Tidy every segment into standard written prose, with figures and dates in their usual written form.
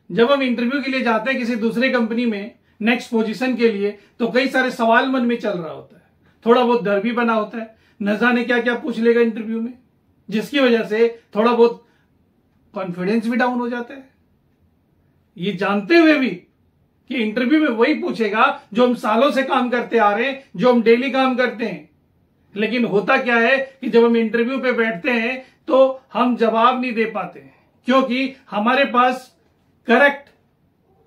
जब हम इंटरव्यू के लिए जाते हैं किसी दूसरे कंपनी में नेक्स्ट पोजीशन के लिए, तो कई सारे सवाल मन में चल रहा होता है, थोड़ा बहुत डर भी बना होता है, न जाने क्या क्या पूछ लेगा इंटरव्यू में, जिसकी वजह से थोड़ा बहुत कॉन्फिडेंस भी डाउन हो जाता है। ये जानते हुए भी कि इंटरव्यू में वही पूछेगा जो हम सालों से काम करते आ रहे हैं, जो हम डेली काम करते हैं। लेकिन होता क्या है कि जब हम इंटरव्यू पे बैठते हैं तो हम जवाब नहीं दे पाते, क्योंकि हमारे पास करेक्ट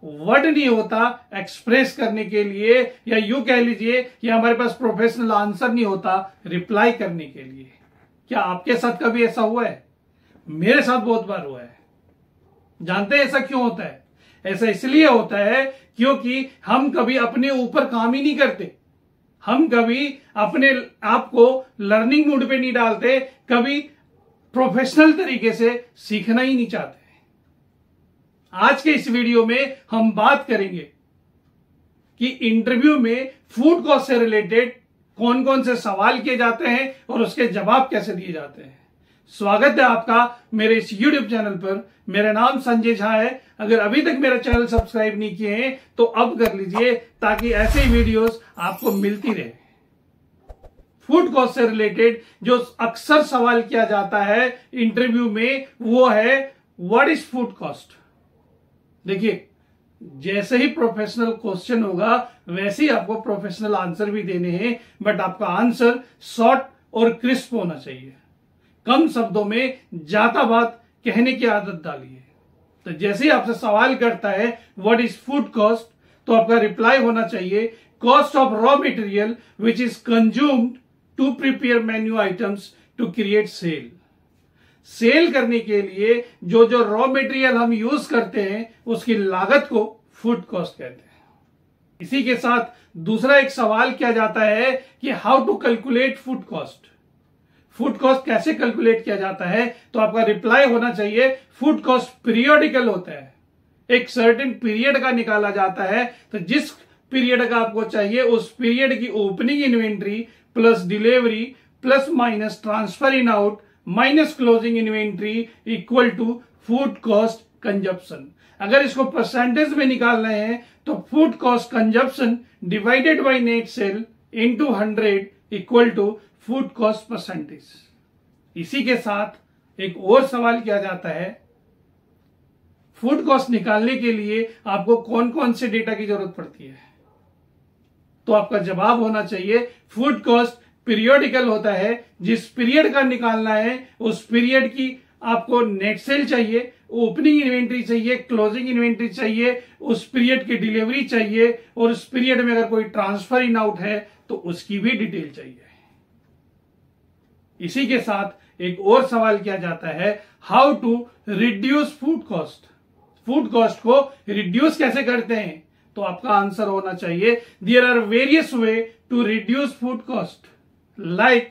वर्ड नहीं होता एक्सप्रेस करने के लिए, या यूं कह लीजिए कि हमारे पास प्रोफेशनल आंसर नहीं होता रिप्लाई करने के लिए। क्या आपके साथ कभी ऐसा हुआ है? मेरे साथ बहुत बार हुआ है। जानते हैं ऐसा क्यों होता है? ऐसा इसलिए होता है क्योंकि हम कभी अपने ऊपर काम ही नहीं करते, हम कभी अपने आप को लर्निंग मूड पे नहीं डालते, कभी प्रोफेशनल तरीके से सीखना ही नहीं चाहते। आज के इस वीडियो में हम बात करेंगे कि इंटरव्यू में फूड कॉस्ट से रिलेटेड कौन कौन से सवाल किए जाते हैं और उसके जवाब कैसे दिए जाते हैं। स्वागत है आपका मेरे इस YouTube चैनल पर। मेरा नाम संजय झा है। अगर अभी तक मेरा चैनल सब्सक्राइब नहीं किए हैं तो अब कर लीजिए, ताकि ऐसे वीडियोस आपको मिलती रहे। फूड कॉस्ट से रिलेटेड जो अक्सर सवाल किया जाता है इंटरव्यू में वो है व्हाट इज फूड कॉस्ट। देखिए, जैसे ही प्रोफेशनल क्वेश्चन होगा वैसे ही आपको प्रोफेशनल आंसर भी देने हैं, बट आपका आंसर शॉर्ट और क्रिस्प होना चाहिए। कम शब्दों में ज्यादा बात कहने की आदत डालिए। तो जैसे ही आपसे सवाल करता है व्हाट इज फूड कॉस्ट, तो आपका रिप्लाई होना चाहिए cost of raw material which is consumed to prepare menu items to create sale. Sale करने के लिए जो जो रॉ मटेरियल हम यूज करते हैं उसकी लागत को फूड कॉस्ट कहते हैं। इसी के साथ दूसरा एक सवाल किया जाता है कि how to calculate food cost. Food cost कैसे कैलकुलेट किया जाता है? तो आपका रिप्लाई होना चाहिए फूड कॉस्ट पीरियोडिकल होता है, एक सर्टेन पीरियड का निकाला जाता है। तो जिस पीरियड का आपको चाहिए उस पीरियड की opening inventory plus delivery plus minus transfer in out minus closing inventory equal to food cost consumption. अगर इसको परसेंटेज में निकालना है तो food cost consumption divided by net sale into 100 equal to food cost percentage. इसी के साथ एक और सवाल किया जाता है फूड कॉस्ट निकालने के लिए आपको कौन कौन से डेटा की जरूरत पड़ती है? तो आपका जवाब होना चाहिए फूड कॉस्ट पीरियोडिकल होता है। जिस पीरियड का निकालना है उस पीरियड की आपको नेट सेल चाहिए, ओपनिंग इन्वेंट्री चाहिए, क्लोजिंग इन्वेंट्री चाहिए, उस पीरियड की डिलीवरी चाहिए, और उस पीरियड में अगर कोई ट्रांसफर इन आउट है तो उसकी भी डिटेल चाहिए। इसी के साथ एक और सवाल किया जाता है how to reduce food cost. Food cost को रिड्यूस कैसे करते हैं? तो आपका आंसर होना चाहिए there are various way to reduce food cost, like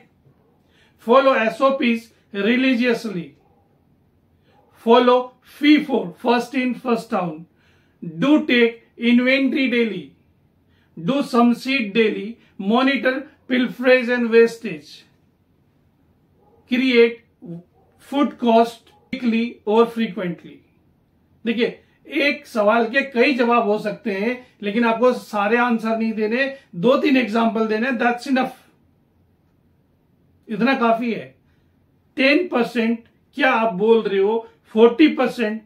follow SOPs religiously, follow FIFO first in first out, do take inventory daily, do some seed daily, monitor pilferage and wastage, create food cost weekly or frequently। देखिए, एक सवाल के कई जवाब हो सकते हैं, लेकिन आपको सारे आंसर नहीं देने, 2-3 एग्जाम्पल देने, दैट्स इनफ, इतना काफी है। 10% क्या आप बोल रहे हो, 40%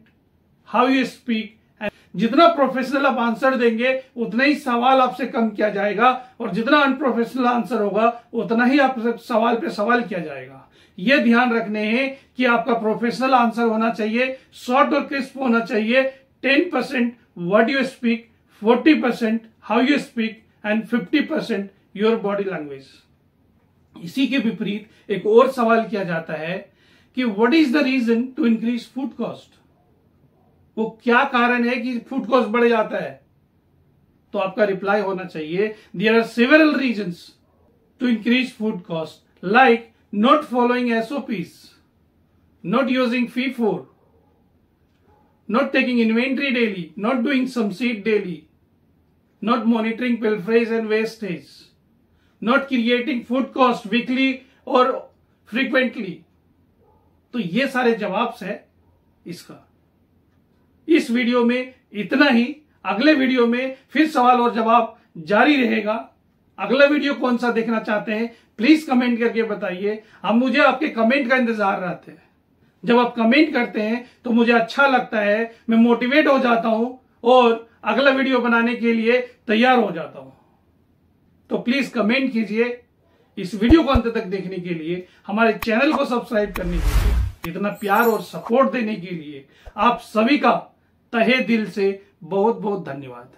हाउ यू स्पीक। जितना प्रोफेशनल आप आंसर देंगे उतना ही सवाल आपसे कम किया जाएगा, और जितना अनप्रोफेशनल आंसर होगा उतना ही आपसे सवाल पे सवाल किया जाएगा। यह ध्यान रखने हैं कि आपका प्रोफेशनल आंसर होना चाहिए, शॉर्ट और क्रिस्प होना चाहिए। 10% what you speak, 40% how you speak and 50% your body language. इसी के विपरीत एक और सवाल किया जाता है कि what is the reason to increase food cost. वो क्या कारण है कि फूड कॉस्ट बढ़ जाता है? तो आपका रिप्लाई होना चाहिए there are several reasons to increase food cost, like not following SOPs, not using FIFO, not taking inventory daily, not doing some seed daily, not monitoring pilferage and wastage, not creating food cost weekly or frequently। तो ये सारे जवाब है इसका। इस video में इतना ही। अगले वीडियो में फिर सवाल और जवाब जारी रहेगा। अगला वीडियो कौन सा देखना चाहते हैं प्लीज कमेंट करके बताइए। हम मुझे आपके कमेंट का इंतजार रहते हैं। जब आप कमेंट करते हैं तो मुझे अच्छा लगता है, मैं मोटिवेट हो जाता हूं और अगला वीडियो बनाने के लिए तैयार हो जाता हूं। तो प्लीज कमेंट कीजिए। इस वीडियो को अंत तक देखने के लिए, हमारे चैनल को सब्सक्राइब करने के लिए, इतना प्यार और सपोर्ट देने के लिए आप सभी का तहे दिल से बहुत बहुत धन्यवाद।